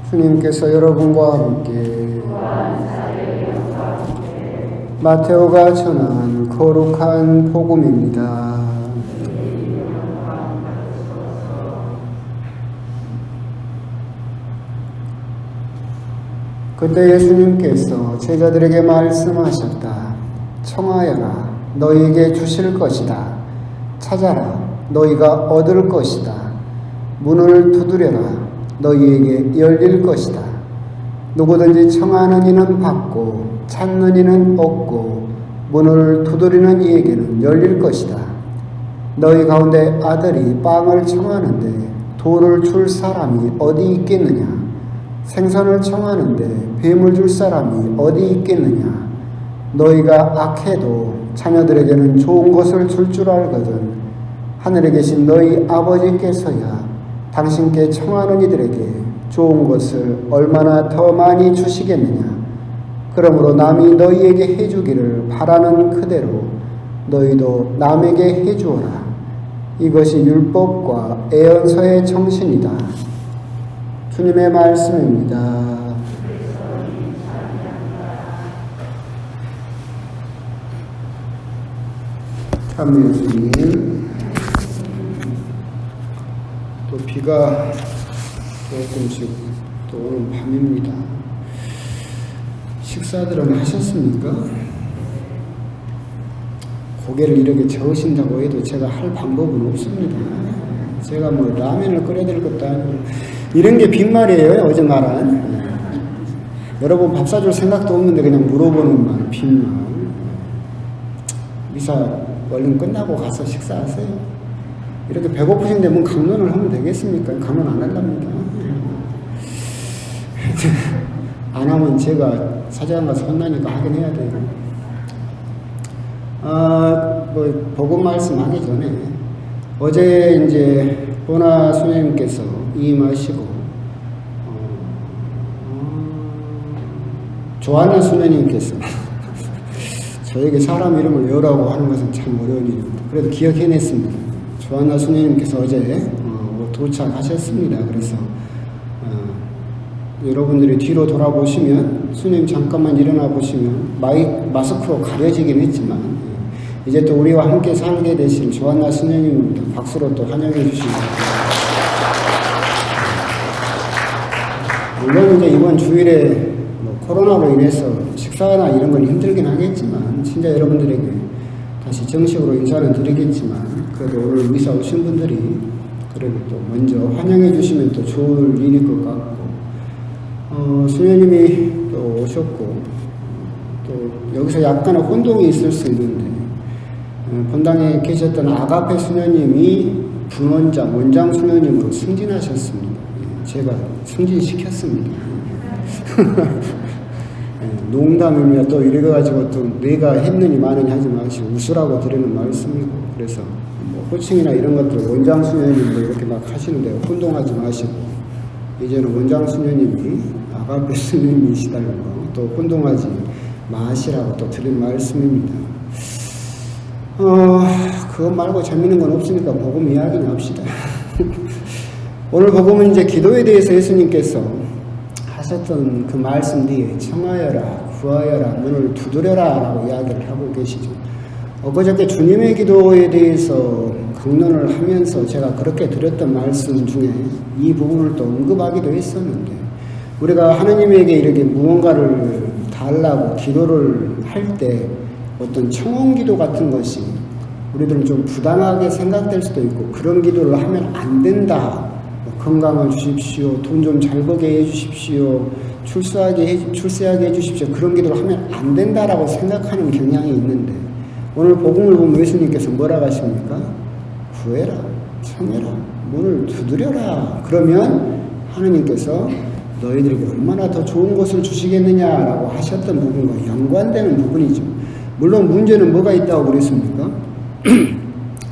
주님께서 여러분과 함께 마테오가 전한 거룩한 복음입니다. 그때 예수님께서 제자들에게 말씀하셨다. 청하여라, 너희에게 주실 것이다. 찾아라, 너희가 얻을 것이다. 문을 두드려라, 너희에게 열릴 것이다. 누구든지 청하는 이는 받고 찾는 이는 얻고 문을 두드리는 이에게는 열릴 것이다. 너희 가운데 아들이 빵을 청하는데 돌을 줄 사람이 어디 있겠느냐? 생선을 청하는데 뱀을 줄 사람이 어디 있겠느냐? 너희가 악해도 자녀들에게는 좋은 것을 줄 줄 알거든 하늘에 계신 너희 아버지께서야 당신께 청하는 이들에게 좋은 것을 얼마나 더 많이 주시겠느냐? 그러므로 남이 너희에게 해주기를 바라는 그대로 너희도 남에게 해주어라. 이것이 율법과 예언서의 정신이다. 주님의 말씀입니다. 참여해 주님. 또 비가 조금씩 또 오는 밤입니다. 식사들은 하셨습니까? 고개를 이렇게 저으신다고 해도 제가 할 방법은 없습니다. 제가 뭐 라면을 끓여야 될 것도 아니고 이런 게 빈말이에요. 어제 말한 여러분 밥 사줄 생각도 없는데 그냥 물어보는 말 빈말. 미사 얼른 끝나고 가서 식사하세요. 이렇게 배고프신데 뭐 강론을 하면 되겠습니까? 강론 안 할랍니다. 안 하면 제가 사장과 혼나니까 하긴 해야 돼요. 복음 말씀하기 전에 어제 이제 보나 수녀님께서 임하시고 조한나 수녀님께서 저에게 사람 이름을 외우라고 하는 것은 참 어려운 일입니다. 그래도 기억해냈습니다. 조한나 수녀님께서 어제 도착하셨습니다. 그래서 여러분들이 뒤로 돌아보시면 수녀님 잠깐만 일어나 보시면 마스크로 가려지긴 했지만 이제 또 우리와 함께 살게 되신 조한나 수녀님입니다. 박수로 또 환영해 주십니다. 물론 이제 이번 주일에 코로나로 인해서 식사나 이런 건 힘들긴 하겠지만 진짜 여러분들에게 다시 정식으로 인사는 드리겠지만 그래도 오늘 미사 오신 분들이 그래도 또 먼저 환영해 주시면 또 좋을 일일 것 같고 수녀님이 또 오셨고 또 여기서 약간의 혼동이 있을 수 있는데 본당에 계셨던 아가페 수녀님이 분원장, 원장 수녀님으로 승진하셨습니다. 제가 승진시켰습니다. 농담입니다. 또 이래가지고 또 내가 했느니 마느니 하지 마시고 웃으라고 드리는 말씀이고 그래서 뭐 호칭이나 이런 것들 원장 수녀님도 이렇게 막 하시는데 혼동하지 마시고 이제는 원장 수녀님이 아가페 수녀님이시다는 거 또 혼동하지 마시라고 또 드린 말씀입니다. 그것 말고 재밌는 건 없으니까 복음 이야기는 합시다. 오늘 복음은 이제 기도에 대해서 예수님께서 하셨던 그 말씀 뒤에 청하여라, 구하여라, 문을 두드려라 라고 이야기를 하고 계시죠. 그저께 주님의 기도에 대해서 강론을 하면서 제가 그렇게 드렸던 말씀 중에 이 부분을 또 언급하기도 했었는데 우리가 하나님에게 이렇게 무언가를 달라고 기도를 할 때 어떤 청혼 기도 같은 것이 우리들은 좀 부당하게 생각될 수도 있고 그런 기도를 하면 안 된다. 건강을 주십시오. 돈 좀 잘 벌게 해주십시오. 출세하게 해주십시오. 그런 기도를 하면 안 된다라고 생각하는 경향이 있는데 오늘 복음을 보면 예수님께서 뭐라고 하십니까? 구해라, 청해라, 문을 두드려라. 그러면 하느님께서 너희들에게 얼마나 더 좋은 것을 주시겠느냐라고 하셨던 부분과 연관되는 부분이죠. 물론 문제는 뭐가 있다고 그랬습니까?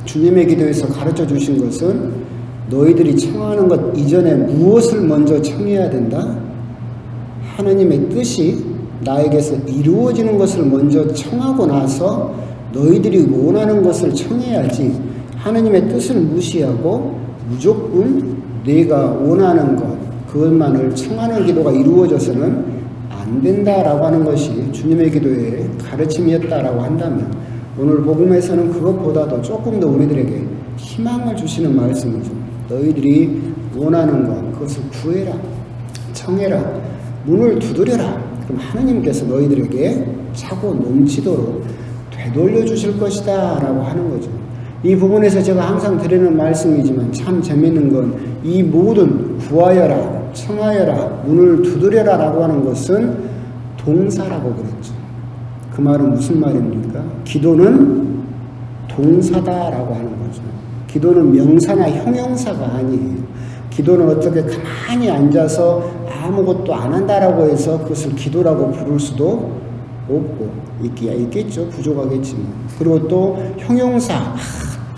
주님의 기도에서 가르쳐 주신 것은 너희들이 청하는 것 이전에 무엇을 먼저 청해야 된다? 하느님의 뜻이 나에게서 이루어지는 것을 먼저 청하고 나서 너희들이 원하는 것을 청해야지 하느님의 뜻을 무시하고 무조건 내가 원하는 것, 그것만을 청하는 기도가 이루어져서는 안 된다라고 하는 것이 주님의 기도의 가르침이었다라고 한다면 오늘 복음에서는 그것보다도 조금 더 우리들에게 희망을 주시는 말씀이죠. 너희들이 원하는 것 그것을 구해라, 청해라, 문을 두드려라. 그럼 하느님께서 너희들에게 차고 넘치도록 되돌려 주실 것이다 라고 하는 거죠. 이 부분에서 제가 항상 드리는 말씀이지만 참 재밌는 건 이 모든 구하여라, 청하여라, 문을 두드려라 라고 하는 것은 동사라고 그랬죠. 그 말은 무슨 말입니까? 기도는 동사다라고 하는 거죠. 기도는 명사나 형용사가 아니에요. 기도는 어떻게 가만히 앉아서 아무것도 안 한다라고 해서 그것을 기도라고 부를 수도 없고 있겠죠. 부족하겠지만. 그리고 또 형용사,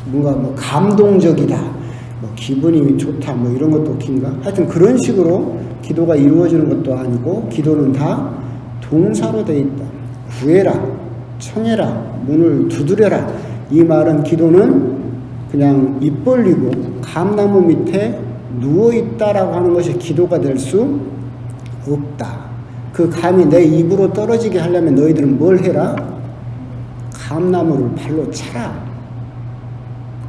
뭔가 뭐 감동적이다, 뭐 기분이 좋다, 뭐 이런 것도 긴가? 하여튼 그런 식으로 기도가 이루어지는 것도 아니고 기도는 다 동사로 되어 있다. 구해라, 청해라, 문을 두드려라. 이 말은 기도는 그냥 입 벌리고 감나무 밑에 누워있다라고 하는 것이 기도가 될 수 없다. 그 감이 내 입으로 떨어지게 하려면 너희들은 뭘 해라? 감나무를 발로 차라.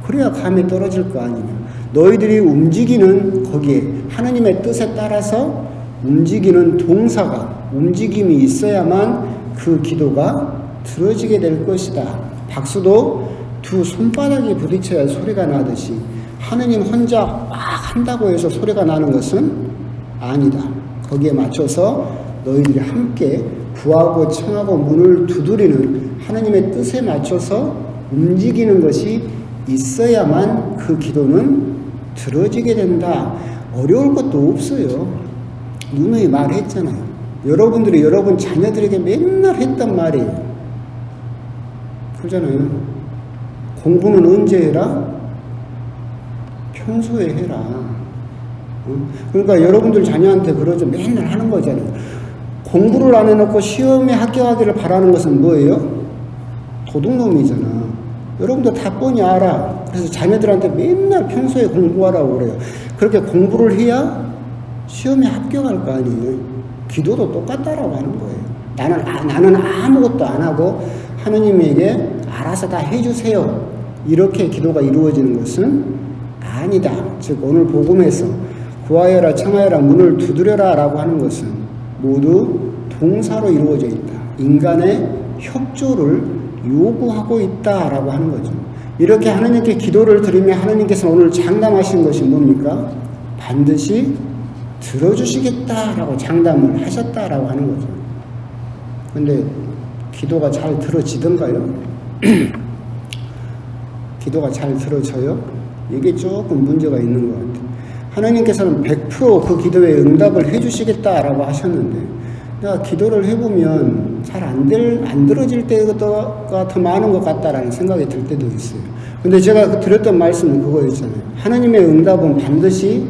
그래야 감이 떨어질 거 아니냐. 너희들이 움직이는 거기에 하느님의 뜻에 따라서 움직이는 동사가 움직임이 있어야만 그 기도가 들어지게 될 것이다. 박수도 두 손바닥이 부딪혀야 소리가 나듯이 하느님 혼자 막 한다고 해서 소리가 나는 것은 아니다. 거기에 맞춰서 너희들이 함께 구하고 청하고 문을 두드리는 하느님의 뜻에 맞춰서 움직이는 것이 있어야만 그 기도는 들어지게 된다. 어려울 것도 없어요. 누누이 말했잖아요. 여러분들이 여러분 자녀들에게 맨날 했단 말이에요. 그러잖아요. 공부는 언제 해라? 평소에 해라. 그러니까 여러분들 자녀한테 그러죠. 맨날 하는 거잖아요. 공부를 안 해놓고 시험에 합격하기를 바라는 것은 뭐예요? 도둑놈이잖아. 여러분도 다 뻔히 알아. 그래서 자녀들한테 맨날 평소에 공부하라고 그래요. 그렇게 공부를 해야 시험에 합격할 거 아니에요. 기도도 똑같다라고 하는 거예요. 나는 아무것도 안 하고 하느님에게 알아서 다 해주세요. 이렇게 기도가 이루어지는 것은 아니다. 즉 오늘 복음에서 구하여라, 청하여라, 문을 두드려라 라고 하는 것은 모두 동사로 이루어져 있다. 인간의 협조를 요구하고 있다라고 하는 거죠. 이렇게 하느님께 기도를 드리면 하느님께서 오늘 장담하신 것이 뭡니까? 반드시 들어주시겠다라고 장담을 하셨다라고 하는 거죠. 근데 기도가 잘 들어지던가요? 기도가 잘 들어져요? 이게 조금 문제가 있는 것 같아요. 하나님께서는 100% 그 기도에 응답을 해주시겠다라고 하셨는데 내가 기도를 해보면 잘 안 들어질 때가 더 많은 것 같다라는 생각이 들 때도 있어요. 근데 제가 드렸던 말씀은 그거였잖아요. 하나님의 응답은 반드시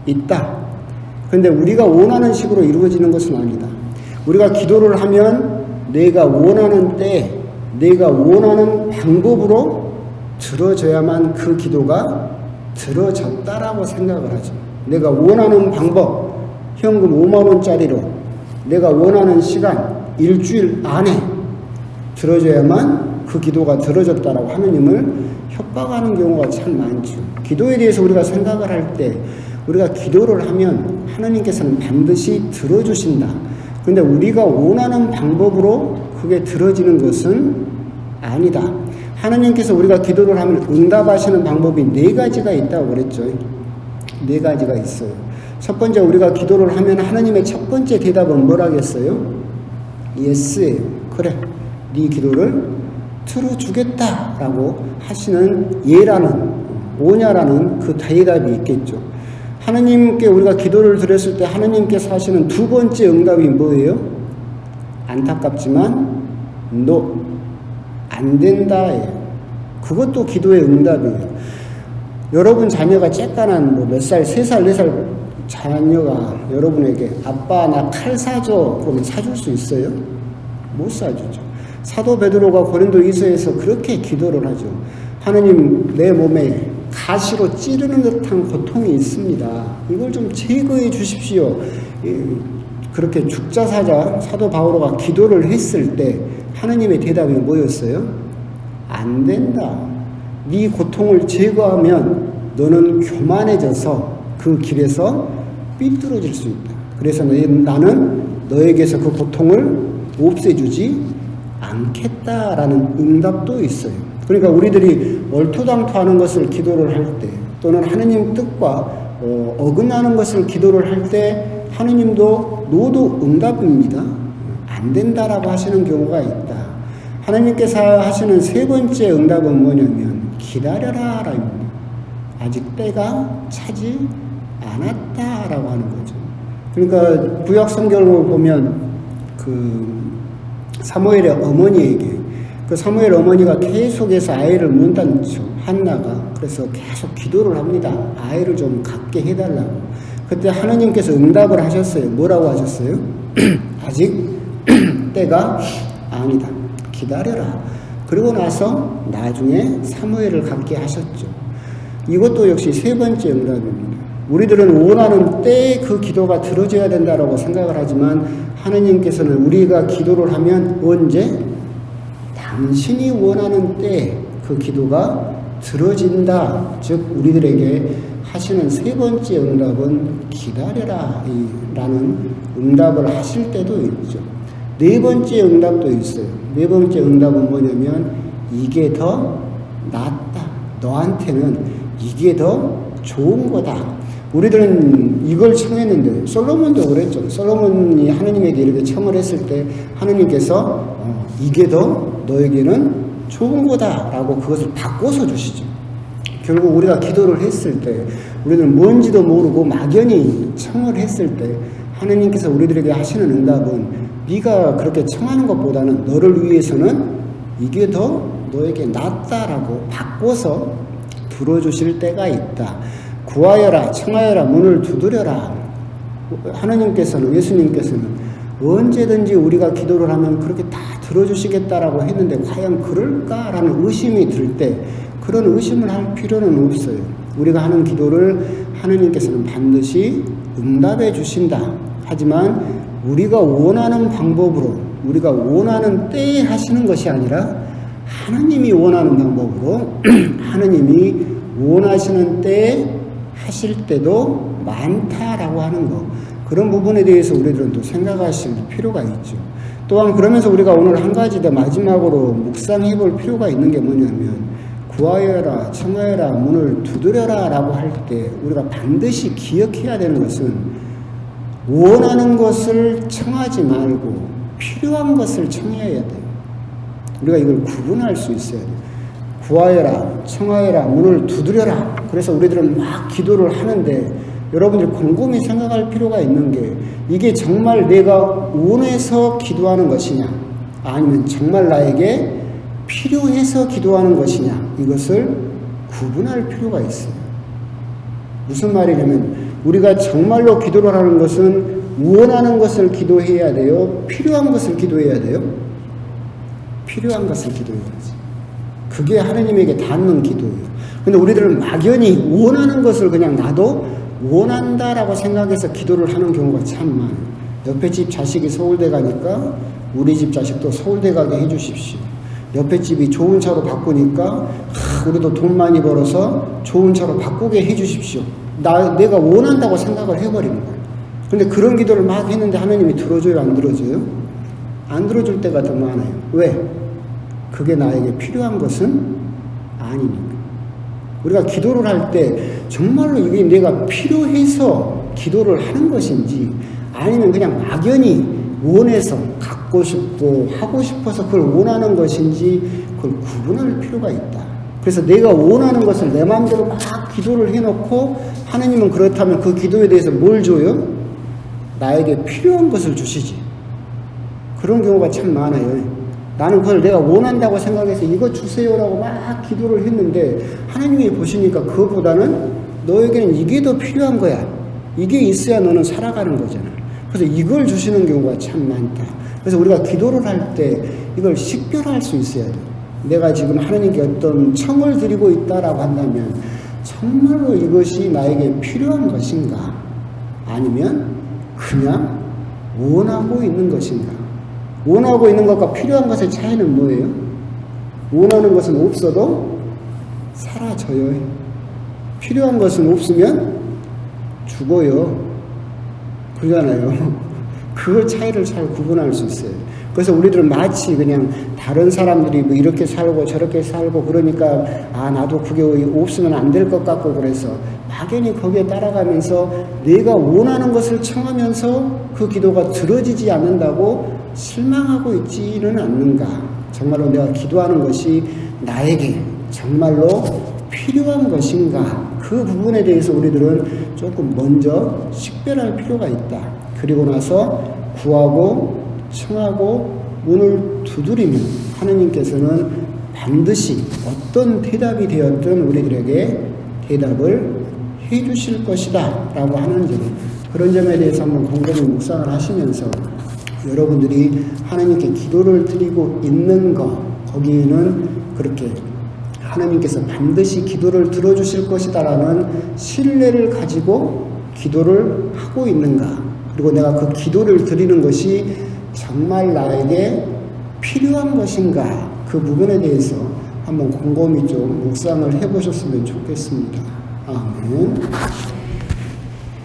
있다. 근데 우리가 원하는 식으로 이루어지는 것은 아니다. 우리가 기도를 하면 내가 원하는 때, 내가 원하는 방법으로 들어져야만 그 기도가 들어졌다라고 생각을 하죠. 내가 원하는 방법, 현금 5만원짜리로 내가 원하는 시간, 일주일 안에 들어줘야만 그 기도가 들어졌다라고 하느님을 협박하는 경우가 참 많죠. 기도에 대해서 우리가 생각을 할 때 우리가 기도를 하면 하느님께서는 반드시 들어주신다. 근데 우리가 원하는 방법으로 그게 들어지는 것은 아니다. 하느님께서 우리가 기도를 하면 응답하시는 방법이 4가지가 있다고 그랬죠. 4가지가 있어요. 첫 번째, 우리가 기도를 하면 하느님의 첫 번째 대답은 뭐라겠어요? 예스예요. 그래, 네 기도를 들어주겠다라고 하시는 예라는, 오냐라는 그 대답이 있겠죠. 하느님께 우리가 기도를 드렸을 때 하느님께서 하시는 두 번째 응답이 뭐예요? 안타깝지만 너 안 된다예요. 그것도 기도의 응답이에요. 여러분 자녀가 쬐깐한 뭐 몇 살, 3살, 4살 자녀가 여러분에게 아빠 나 칼 사줘 그러면 사줄 수 있어요? 못 사주죠. 사도 베드로가 고린도 이서에서 그렇게 기도를 하죠. 하느님 내 몸에 가시로 찌르는 듯한 고통이 있습니다. 이걸 좀 제거해 주십시오. 그렇게 죽자사자 사도 바오로가 기도를 했을 때 하느님의 대답이 뭐였어요? 안 된다. 네 고통을 제거하면 너는 교만해져서 그 길에서 삐뚤어질 수 있다. 그래서 나는 너에게서 그 고통을 없애주지 않겠다라는 응답도 있어요. 그러니까 우리들이 얼토당토하는 것을 기도를 할 때, 또는 하느님 뜻과 어긋나는 것을 기도를 할 때 하느님도 너도 응답입니다. 안 된다라고 하시는 경우가 있다. 하느님께서 하시는 세 번째 응답은 뭐냐면 기다려라 라입니다. 아직 때가 차지 않았다라고 하는 거죠. 그러니까 구약 성경을 보면 그 사무엘의 어머니에게, 그 사무엘 어머니가 계속해서 아이를 못 낳죠. 한나가. 그래서 계속 기도를 합니다. 아이를 좀 갖게 해달라고. 그때 하느님께서 응답을 하셨어요. 뭐라고 하셨어요? 아직 때가 아니다. 기다려라. 그리고 나서 나중에 사무엘을 갖게 하셨죠. 이것도 역시 세 번째 응답입니다. 우리들은 원하는 때에 그 기도가 들어져야 된다고 생각을 하지만 하느님께서는 우리가 기도를 하면 언제? 당신이 원하는 때에 그 기도가 들어진다. 즉 우리들에게 하시는 세 번째 응답은 기다려라 라는 응답을 하실 때도 있죠. 네 번째 응답도 있어요. 네 번째 응답은 뭐냐면 이게 더 낫다. 너한테는 이게 더 좋은 거다. 우리들은 이걸 청했는데 솔로몬도 그랬죠. 솔로몬이 하느님에게 이렇게 청을 했을 때 하느님께서 이게 더 너에게는 좋은 거다 라고 그것을 바꿔서 주시죠. 결국 우리가 기도를 했을 때 우리는 뭔지도 모르고 막연히 청을 했을 때 하느님께서 우리들에게 하시는 응답은 네가 그렇게 청하는 것보다는 너를 위해서는 이게 더 너에게 낫다라고 바꿔서 들어주실 때가 있다. 구하여라, 청하여라, 문을 두드려라. 하느님께서는, 예수님께서는 언제든지 우리가 기도를 하면 그렇게 다 들어주시겠다라고 했는데 과연 그럴까라는 의심이 들 때 그런 의심을 할 필요는 없어요. 우리가 하는 기도를 하느님께서는 반드시 응답해 주신다. 하지만 우리가 원하는 방법으로, 우리가 원하는 때에 하시는 것이 아니라 하느님이 원하는 방법으로 하느님이 원하시는 때에 하실 때도 많다라고 하는 거, 그런 부분에 대해서 우리들은 또 생각하실 필요가 있죠. 또한 그러면서 우리가 오늘 한 가지 더 마지막으로 묵상해 볼 필요가 있는 게 뭐냐면 구하여라, 청하여라, 문을 두드려라 라고 할 때 우리가 반드시 기억해야 되는 것은 원하는 것을 청하지 말고 필요한 것을 청해야 돼요. 우리가 이걸 구분할 수 있어야 돼요. 구하여라, 청하여라, 문을 두드려라. 그래서 우리들은 막 기도를 하는데 여러분들이 곰곰이 생각할 필요가 있는 게 이게 정말 내가 원해서 기도하는 것이냐 아니면 정말 나에게 필요해서 기도하는 것이냐, 이것을 구분할 필요가 있어요. 무슨 말이냐면 우리가 정말로 기도를 하는 것은 원하는 것을 기도해야 돼요? 필요한 것을 기도해야 돼요? 필요한 것을 기도해야지. 그게 하느님에게 닿는 기도예요. 근데 우리들은 막연히 원하는 것을 그냥 나도 원한다라고 생각해서 기도를 하는 경우가 참 많아요. 옆에 집 자식이 서울대 가니까 우리 집 자식도 서울대 가게 해주십시오. 옆에 집이 좋은 차로 바꾸니까 우리도 돈 많이 벌어서 좋은 차로 바꾸게 해주십시오. 내가 원한다고 생각을 해버리는 거예요. 근데 그런 기도를 막 했는데 하나님이 들어줘요, 안 들어줘요? 안 들어줄 때가 더 많아요. 왜? 그게 나에게 필요한 것은 아니니까. 우리가 기도를 할 때 정말로 이게 내가 필요해서 기도를 하는 것인지 아니면 그냥 막연히 원해서 갖고 싶고 하고 싶어서 그걸 원하는 것인지 그걸 구분할 필요가 있다. 그래서 내가 원하는 것을 내 마음대로 막 기도를 해놓고 하느님은 그렇다면 그 기도에 대해서 뭘 줘요? 나에게 필요한 것을 주시지. 그런 경우가 참 많아요. 나는 그걸 내가 원한다고 생각해서 이거 주세요라고 막 기도를 했는데 하나님이 보시니까 그거보다는 너에게는 이게 더 필요한 거야. 이게 있어야 너는 살아가는 거잖아. 그래서 이걸 주시는 경우가 참 많다. 그래서 우리가 기도를 할 때 이걸 식별할 수 있어야 돼. 내가 지금 하나님께 어떤 청을 드리고 있다라고 한다면 정말로 이것이 나에게 필요한 것인가? 아니면 그냥 원하고 있는 것인가? 원하고 있는 것과 필요한 것의 차이는 뭐예요? 원하는 것은 없어도 사라져요. 필요한 것은 없으면 죽어요. 그러잖아요. 그 차이를 잘 구분할 수 있어요. 그래서 우리들은 마치 그냥 다른 사람들이 뭐 이렇게 살고 저렇게 살고 그러니까 나도 그게 없으면 안 될 것 같고 그래서 막연히 거기에 따라가면서 내가 원하는 것을 청하면서 그 기도가 들어지지 않는다고 실망하고 있지는 않는가. 정말로 내가 기도하는 것이 나에게 정말로 필요한 것인가. 그 부분에 대해서 우리들은 조금 먼저 식별할 필요가 있다. 그리고 나서 구하고 청하고 문을 두드리면 하느님께서는 반드시 어떤 대답이 되었든 우리들에게 대답을 해 주실 것이다 라고 하는 점, 그런 점에 대해서 한번 곰곰이 묵상을 하시면서 여러분들이 하나님께 기도를 드리고 있는 것, 거기에는 그렇게 하나님께서 반드시 기도를 들어주실 것이다 라는 신뢰를 가지고 기도를 하고 있는가, 그리고 내가 그 기도를 드리는 것이 정말 나에게 필요한 것인가, 그 부분에 대해서 한번 곰곰이 좀 묵상을 해보셨으면 좋겠습니다. 아멘.